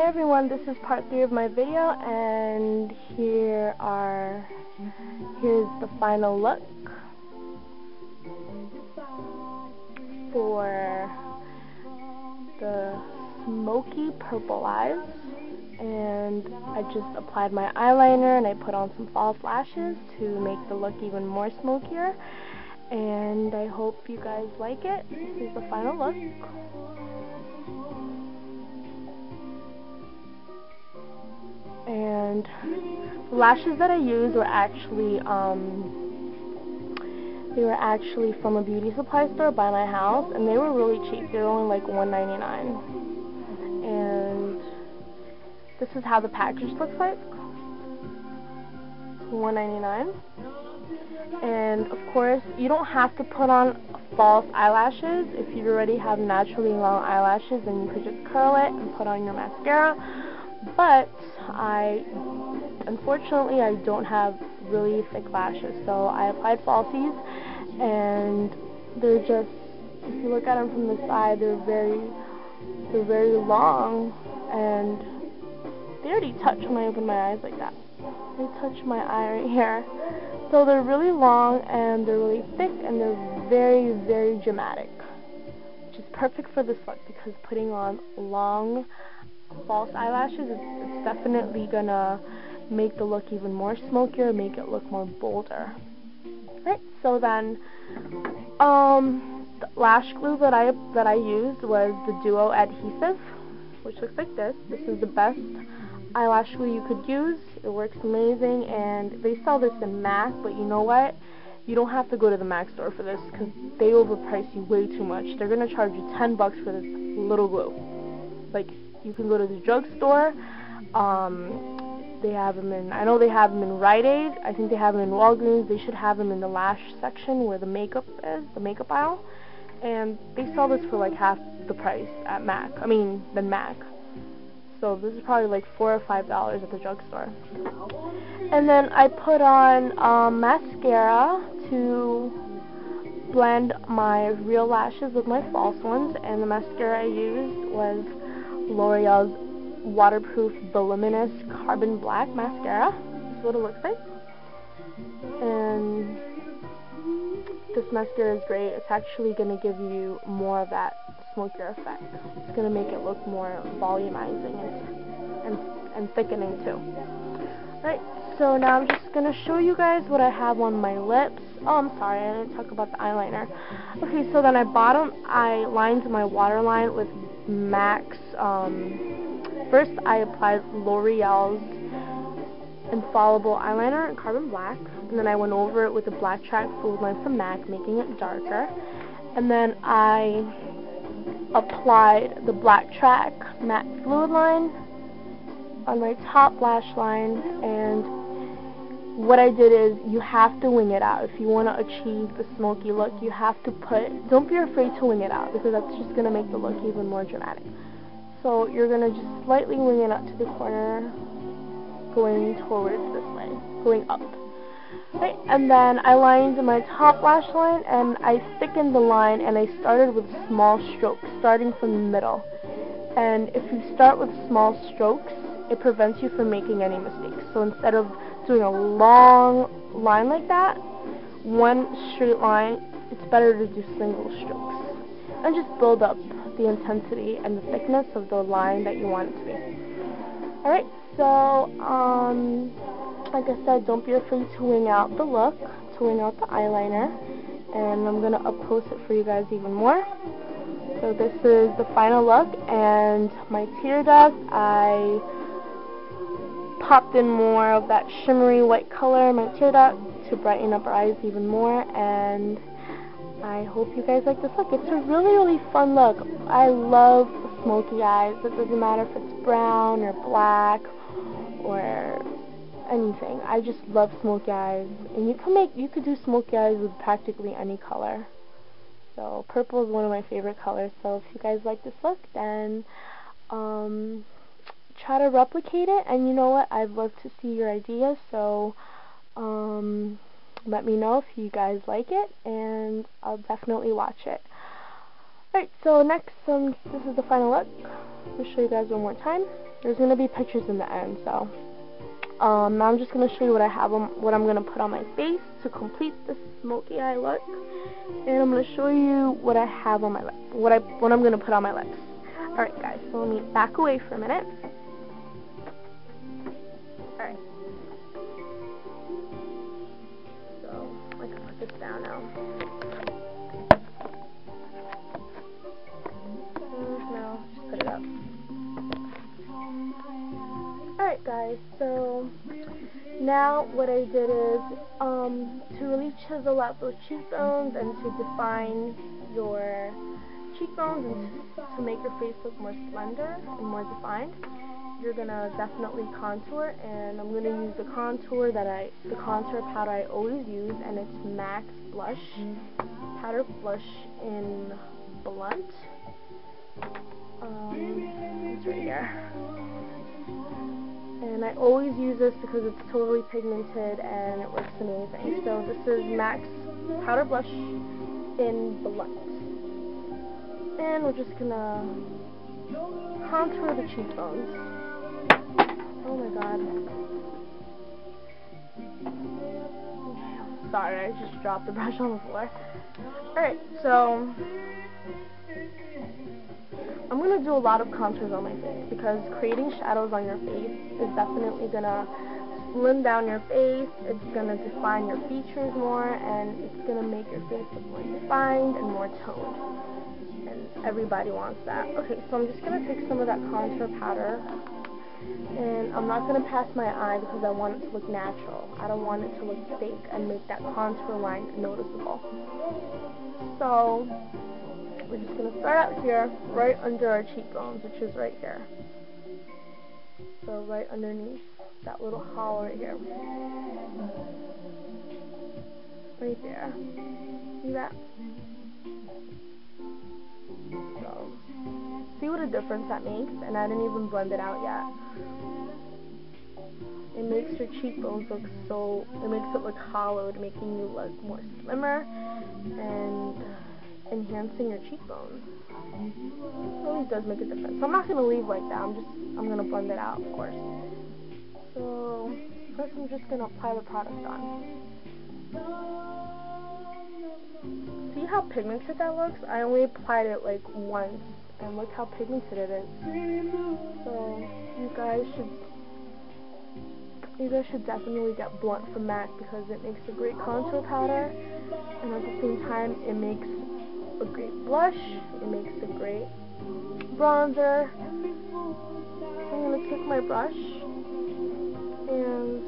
everyone, this is part 3 of my video, and here's the final look for the smoky purple eyes. And I just applied my eyeliner and I put on some false lashes to make the look even more smokier, and I hope you guys like it. This is the final look. And the lashes that I used were actually from a beauty supply store by my house, and they were really cheap. They were only like $1.99. And this is how the package looks like. It's $1.99. And of course, you don't have to put on false eyelashes. If you already have naturally long eyelashes, then you could just curl it and put on your mascara. But unfortunately, I don't have really thick lashes, so I applied falsies, and they're just, if you look at them from the side, they're very long, and they already touch when I open my eyes like that. They touch my eye right here. So they're really long, and they're really thick, and they're very, very dramatic, which is perfect for this look, because putting on long false eyelashes, it's definitely gonna make the look even more smokier, make it look more bolder. Right, so then the lash glue that I used was the Duo adhesive, which looks like this. This is the best eyelash glue you could use. It works amazing, and they sell this in MAC, but you know what? You don't have to go to the MAC store for this, because they overprice you way too much. They're gonna charge you $10 for this little glue. Like, you can go to the drugstore. They have them in, I know they have them in Rite Aid. I think they have them in Walgreens. They should have them in the lash section where the makeup is, the makeup aisle. And they sell this for like half the price at MAC. Than MAC. So this is probably like $4 or $5 at the drugstore. And then I put on mascara to blend my real lashes with my false ones. And the mascara I used was L'Oreal's Waterproof Voluminous Carbon Black Mascara. This is what it looks like. And this mascara is great. It's actually going to give you more of that smokier effect. It's going to make it look more volumizing and thickening too. Alright, so now I'm just going to show you guys what I have on my lips. Oh, I'm sorry, I didn't talk about the eyeliner. Okay, so then I lined my waterline with MAC's, first I applied L'Oreal's Infallible Eyeliner in Carbon Black, and then I went over it with a Black Track Fluid Line from MAC, making it darker. And then I applied the Black Track Matte Fluid Line on my top lash line, and what I did is, you have to wing it out. If you want to achieve the smoky look, you have to don't be afraid to wing it out, because that's just going to make the look even more dramatic. So you're going to just slightly wing it out to the corner, going towards this way, going up. Right, and then I lined my top lash line, and I thickened the line, and I started with small strokes, starting from the middle. And if you start with small strokes, it prevents you from making any mistakes. So instead of doing a long line like that, one straight line, it's better to do single strokes. And just build up the intensity and the thickness of the line that you want it to be. Alright, so, like I said, don't be afraid to wing out the look, to wing out the eyeliner. And I'm going to up close it for you guys even more. So this is the final look, and my tear duct, I popped in more of that shimmery white color in my tear duct to brighten up our eyes even more, and I hope you guys like this look. It's a really, really fun look. I love smoky eyes. It doesn't matter if it's brown or black or anything. I just love smoky eyes, and you could do smoky eyes with practically any color. So purple is one of my favorite colors. So if you guys like this look, then try to replicate it, and you know what, I'd love to see your ideas, so let me know if you guys like it, and I'll definitely watch it. Alright, so next, this is the final look. I'll show you guys one more time. There's going to be pictures in the end, so. Now I'm just going to show you what I'm going to put on my face to complete this smoky eye look. And I'm going to show you what I have on my lips, what I'm going to put on my lips. Alright guys, so let me back away for a minute. Alright. So, I can put this down now. Now, just put it up. Alright guys, so now what I did is to really chisel out those cheekbones and to define your cheekbones and to make your face look more slender and more defined, you're gonna definitely contour, and I'm gonna use the contour powder I always use, and it's MAC's blush powder blush in Blunt. It's right here. And I always use this because it's totally pigmented and it works amazing. So this is MAC's powder blush in Blunt. And we're just gonna contour the cheekbones. Oh my god. Sorry, I just dropped the brush on the floor. Alright, so I'm going to do a lot of contours on my face because creating shadows on your face is definitely going to slim down your face, it's going to define your features more, and it's going to make your face look more defined and more toned. And everybody wants that. Okay, so I'm just going to take some of that contour powder, and I'm not going to pass my eye because I want it to look natural. I don't want it to look fake and make that contour line noticeable. So we're just going to start out here, right under our cheekbones, which is right here. So right underneath that little hollow right here. Right there. See that? So, see what a difference that makes? And I didn't even blend it out yet. It makes your cheekbones look it makes it look hollowed, making you look more slimmer and enhancing your cheekbones. It really does make a difference. So I'm not going to leave like that. I'm going to blend it out, of course. So first I'm just going to apply the product on. See how pigmented that looks? I only applied it like once, and look how pigmented it is. So you guys should definitely get Blunt from MAC because it makes a great contour powder, and at the same time it makes a great blush, it makes a great bronzer. So I'm going to take my brush, and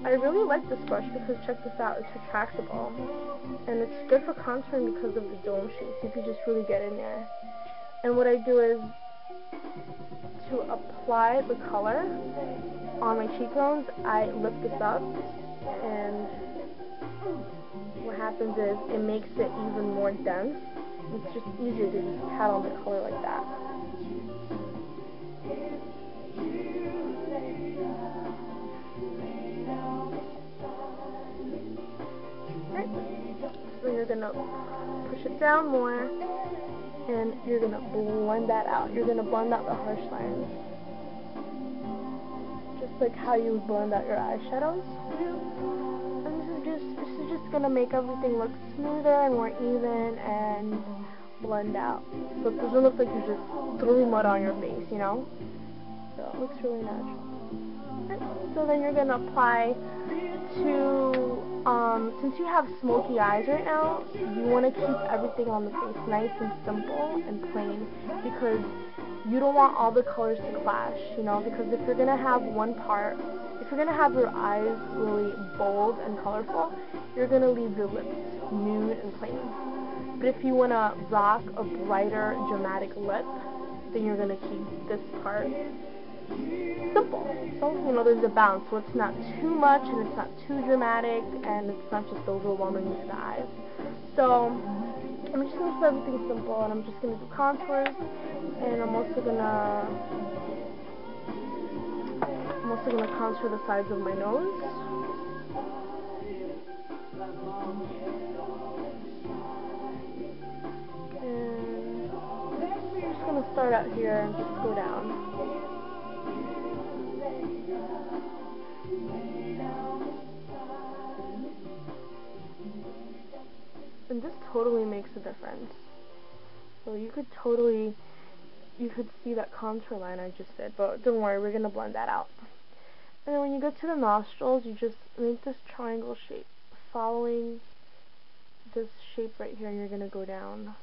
I really like this brush because check this out, it's retractable, and it's good for contouring because of the dome shape. You can just really get in there. And what I do is to apply the color on my cheekbones, I lift this up, and what happens is it makes it even more dense. It's just easier to just pat on the color like that. Right. So you're going to push it down more, and you're going to blend that out. You're going to blend out the harsh lines, just like how you would blend out your eyeshadows. And this is just going to make everything look smoother and more even and blend out. So it doesn't look like you just threw mud on your face, you know? So it looks really natural. Right. So then you're going to apply since you have smoky eyes right now, you want to keep everything on the face nice and simple and plain, because you don't want all the colors to clash, you know, because if you're going to have if you're going to have your eyes really bold and colorful, you're going to leave your lips nude and plain. But if you want to rock a brighter, dramatic lip, then you're going to keep this part simple. So, you know, there's a balance, so it's not too much and it's not too dramatic and it's not just overwhelming with the eyes. So I'm just going to keep everything simple, and I'm just going to do contours, and I'm also going to contour the sides of my nose. And I'm just going to start start out here and just go down. And this totally makes a difference. So you could see that contour line I just did, but don't worry, we're going to blend that out. And then when you get to the nostrils, you just make this triangle shape, following this shape right here, and you're going to go down.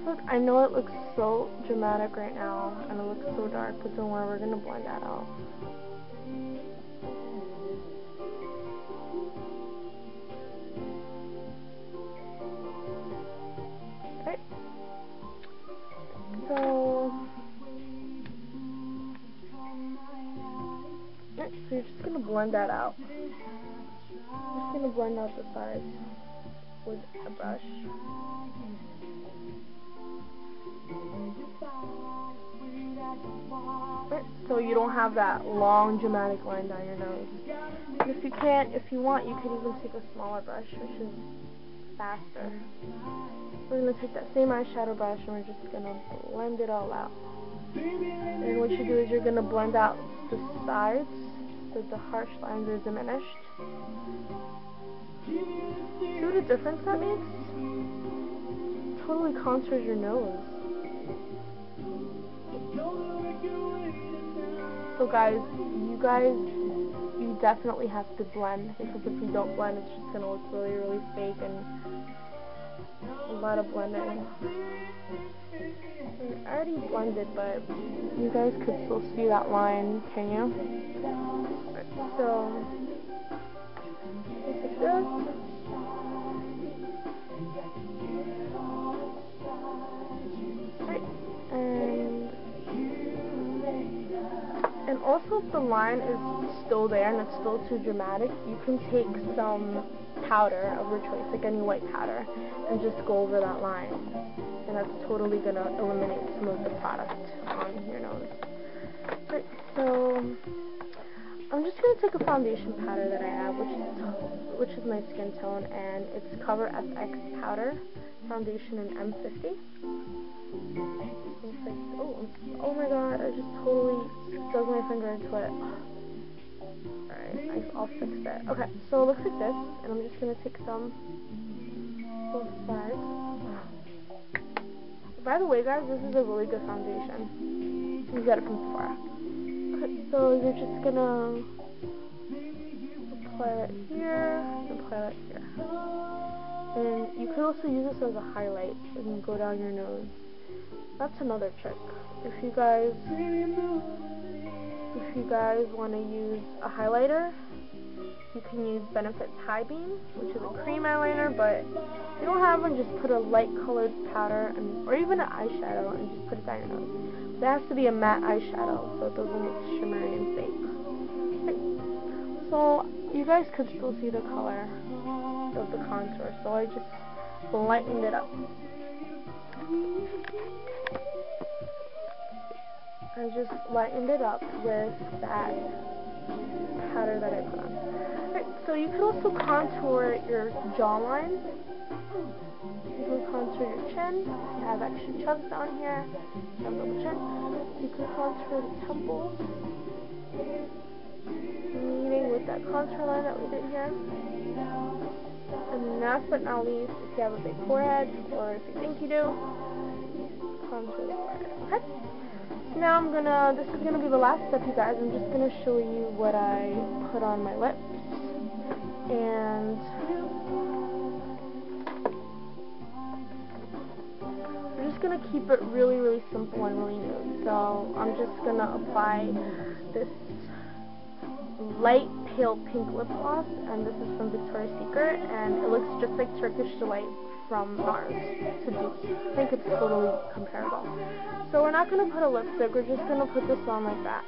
Look, I know it looks so dramatic right now, and it looks so dark, but don't worry, we're going to blend that out. Okay. So you're just going to blend that out. I'm just going to blend out the sides with a brush. So you don't have that long dramatic line down your nose. And if you want, you could even take a smaller brush, which is faster. We're going to take that same eyeshadow brush and we're just going to blend it all out. And what you do is you're going to blend out the sides so the harsh lines are diminished. See what a difference that makes? It totally contours your nose. So guys, you definitely have to blend, because if you don't blend, it's just going to look really, really fake and a lot of blending. I already blended, but you guys could still see that line, can you? So, just like this. And also, if the line is still there and it's still too dramatic, you can take some powder of your choice, like any white powder, and just go over that line. And that's totally going to eliminate some of the product on your nose. Right, so I'm just going to take a foundation powder that I have, which is my skin tone, and it's Cover FX powder, foundation in M50. Oh my god, I just totally dug my finger into it. Alright, I'll fix it. Okay, so it looks like this, and I'm just going to take some both sides. By the way, guys, this is a really good foundation. You got it from Sephora. Okay, so you're just going to apply that here, and apply that here. And you could also use this as a highlight, so you can go down your nose. That's another trick. If you guys want to use a highlighter, you can use Benefit's High Beam, which is a cream eyeliner, but if you don't have one, just put a light colored powder, or even an eyeshadow, and just put it down your nose. It has to be a matte eyeshadow, so it doesn't look shimmery and fake. Okay. So you guys could still see the color of the contour, so I just lightened it up. I just lightened it up with that powder that I put on. Right, so you can also contour your jawline. You can contour your chin. If you have extra chubs down here, you have a little chin. You can contour the temples, meeting with that contour line that we did here. And last but not least, if you have a big forehead, or if you think you do, contour the forehead. Okay? Now this is gonna be the last step, you guys. I'm just gonna show you what I put on my lips, and we're just gonna keep it really, really simple and really nude. So I'm just gonna apply this light pale pink lip gloss, and this is from Victoria's Secret, and it looks just like Turkish Delight from NARS. Seductive. I think it's totally comparable. So we're not going to put a lipstick, we're just going to put this on like that.